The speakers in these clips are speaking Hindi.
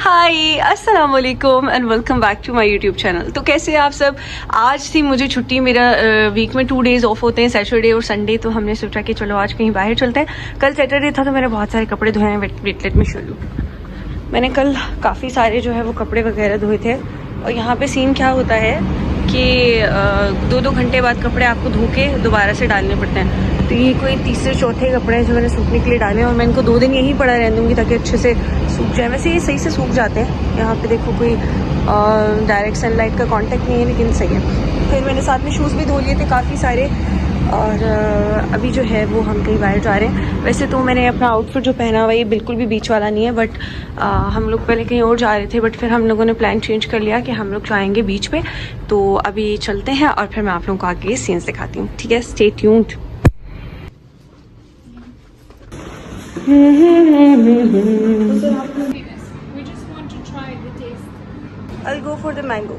हाय अस्सलाम वालेकुम and welcome back to my YouTube channel. तो कैसे हैं आप सब। आज थी मुझे छुट्टी, मेरा वीक में 2 डेज ऑफ होते हैं, सैटरडे और संडे। तो हमने सोचा कि चलो आज कहीं बाहर चलते हैं। कल सैटरडे था तो मैंने बहुत सारे कपड़े धोए हैं। Wait let me show you. मैंने कल काफ़ी सारे जो है वो कपड़े वगैरह धोए थे। और यहाँ पे सीन क्या होता है कि 2-2 घंटे बाद कपड़े आपको धो के दोबारा से डालने पड़ते हैं। तो ये कोई तीसरे चौथे कपड़े हैं जो मैंने सूखने के लिए डाले हैं और मैं इनको 2 दिन यहीं पड़ा रहने दूँगी ताकि अच्छे से सूख जाए। वैसे ये सही से सूख जाते हैं। यहाँ पे देखो कोई डायरेक्ट सनलाइट का कांटेक्ट नहीं है लेकिन सही है। फिर मैंने साथ में शूज़ भी धो लिए थे काफ़ी सारे। और अभी जो है वो हम कहीं बाहर जा रहे हैं। वैसे तो मैंने अपना आउटफिट जो पहना हुआ ये बिल्कुल भी बीच वाला नहीं है, बट हम लोग पहले कहीं और जा रहे थे, बट फिर हम लोगों ने प्लान चेंज कर लिया कि हम लोग जाएंगे बीच पे। तो अभी चलते हैं और फिर मैं आप लोगों को आगे सीन्स दिखाती हूँ, ठीक है। Stay tuned. I'll go for the mango।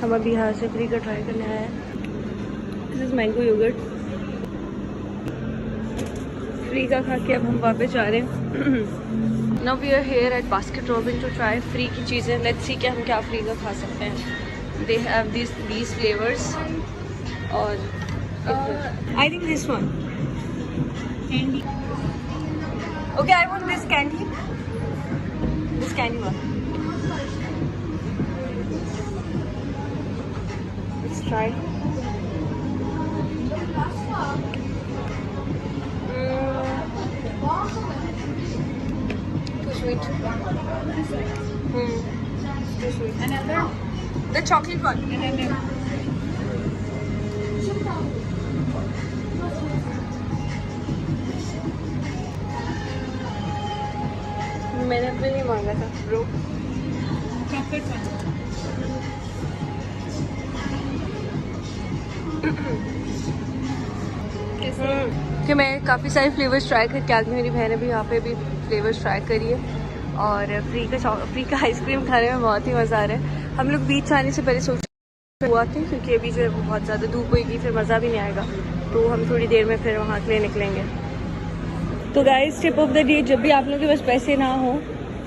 हम अभी यहाँ से फ्री का ट्राई करने आए हैं। This is mango yogurt. Free का खा के अब हम वापस जा रहे हैं। Now we are here at Baskin Robbins to try free की चीज़ें। लेट्स सी कि हम क्या फ्री का खा सकते हैं। दे हैव these flavors और I think this one candy. Okay I want this candy one. Let's try. Too sweet. Too sweet. Another? The chocolate one. Another. मैंने अपने लिए मांगा था ब्रो। Chocolate one. कि मैं काफ़ी सारे फ्लेवर्स ट्राई करके आ गई। मेरी बहन भी यहाँ पे भी फ्लेवर्स ट्राई करिए। और फ्री का आइसक्रीम खाने में बहुत ही मज़ा आ रहा है। हम लोग बीच आने से पहले सोच हुआ थे क्योंकि अभी जो है बहुत ज़्यादा धूप होगी, फिर मज़ा भी नहीं आएगा। तो हम थोड़ी देर में फिर वहाँ के लिए निकलेंगे। तो guys tip of the day, जब भी आप लोगों के पास पैसे ना हो,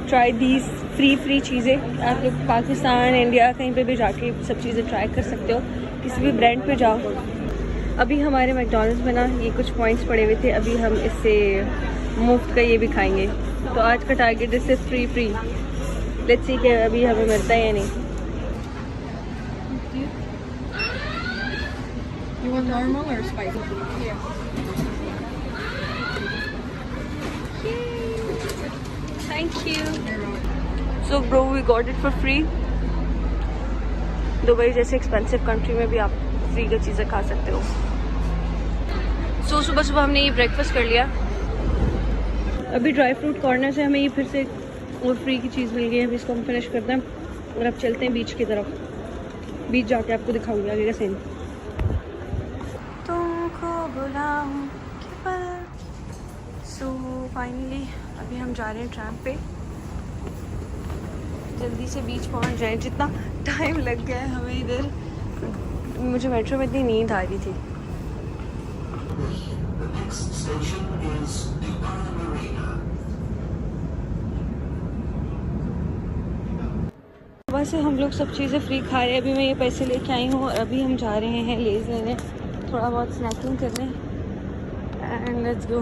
ट्राई दीज फ्री चीज़ें। आप लोग पाकिस्तान, इंडिया कहीं पे भी जाके सब चीज़ें ट्राई कर सकते हो। किसी भी ब्रांड पे जाओ। अभी हमारे मैकडॉनल्ड्स में ना ये कुछ पॉइंट्स पड़े हुए थे, अभी हम इससे मुफ्त का ये भी खाएंगे। तो आज का टारगेट इससे फ्री। लेट्स सी कि अभी हमें मिलता है या नहीं। You want normal or spicy? Yeah. Thank you. So bro, we got it for free. Dubai जैसे एक्सपेंसिव कंट्री में भी आप फ्री की चीज़ें खा सकते हो। सो सुबह हमने ये ब्रेकफास्ट कर लिया। अभी ड्राई फ्रूट कॉर्नर से हमें ये फिर से और फ्री की चीज़ मिल गई है। अभी इसको हम फिनिश करते हैं और अब चलते हैं बीच की तरफ। बीच जाके आपको दिखाऊंगी आगे का सीन। तुमको बुलाऊं के पल। सो फाइनली अभी हम जा रहे हैं ट्रैम पे। जल्दी से बीच पहुंच जाएं। जितना टाइम लग गया है हमें इधर, मुझे मेट्रो में इतनी नींद आ रही थी। वैसे हम लोग सब चीज़ें फ्री खा रहे हैं। अभी मैं ये पैसे लेके आई हूँ और अभी हम जा रहे हैं लेज़ लेने, थोड़ा बहुत स्नैकिंग करने। And let's go.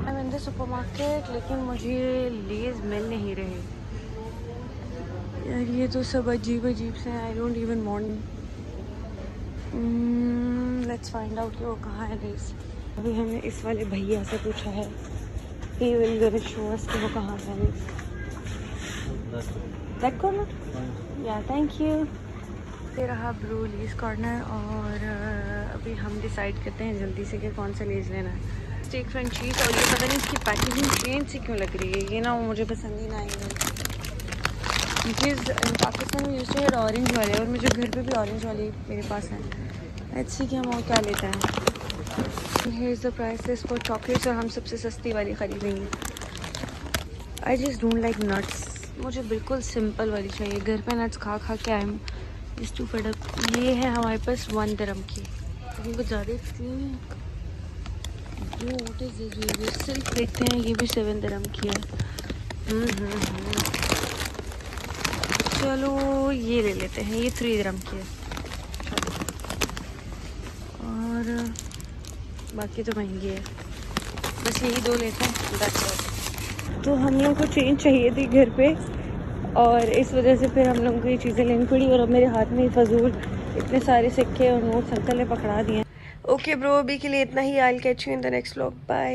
I am in the supermarket, लेकिन मुझे लेज़ मिल नहीं रहे यार। ये तो सब अजीब से हैं। I don't even want. Let's find out कि वो कहाँ है लेज़। अभी हमने इस वाले भैया से पूछा है, he will gonna show us कि वो कहाँ है लेज़। That corner? Yeah, thank you. ये रहा ब्रू लेज़ कॉर्नर। और अभी हम डिसाइड करते हैं जल्दी से कि कौन सा लेज़ लेना है। स्टेक फ्रेंच चीज़। और ये पता नहीं इसकी पैकेजिंग चेंज से क्यों लग रही है, ये ना वो मुझे पसंद ही ना आई। बिकॉज इन पाकिस्तान में यूज़ टू ऑरेंज वाले, और मुझे घर पे भी ऑरेंज वाले मेरे पास हैं। लेट्स सी कि हम और क्या लेते हैं। Here is the prices for chocolates और हम सबसे सस्ती वाली खरीदेंगे। I just don't like nuts। मुझे बिल्कुल सिंपल वाली चाहिए। घर पे नट्स खा के I am just too fed up. ये है हमारे पास 1 दिरहम की, लेकिन कुछ ज़्यादा इसलिए व्हाट इज दिस? ये सिल्क देखते हैं, ये भी 7 दिरहम की है। चलो ये ले लेते हैं, ये 3 दिरहम की है और बाकी तो महंगी है, बस यही 2 लेते हैं। that's all। तो हम लोग को चेंज चाहिए थी घर पे और इस वजह से फिर हम लोगों को ये चीज़ें लेनी पड़ी और अब मेरे हाथ में फजूल इतने सारे सिक्के और नोट्स अंकल ने पकड़ा दिए। ओके ब्रो, अभी के लिए इतना ही। I will catch you in the next vlog. Bye.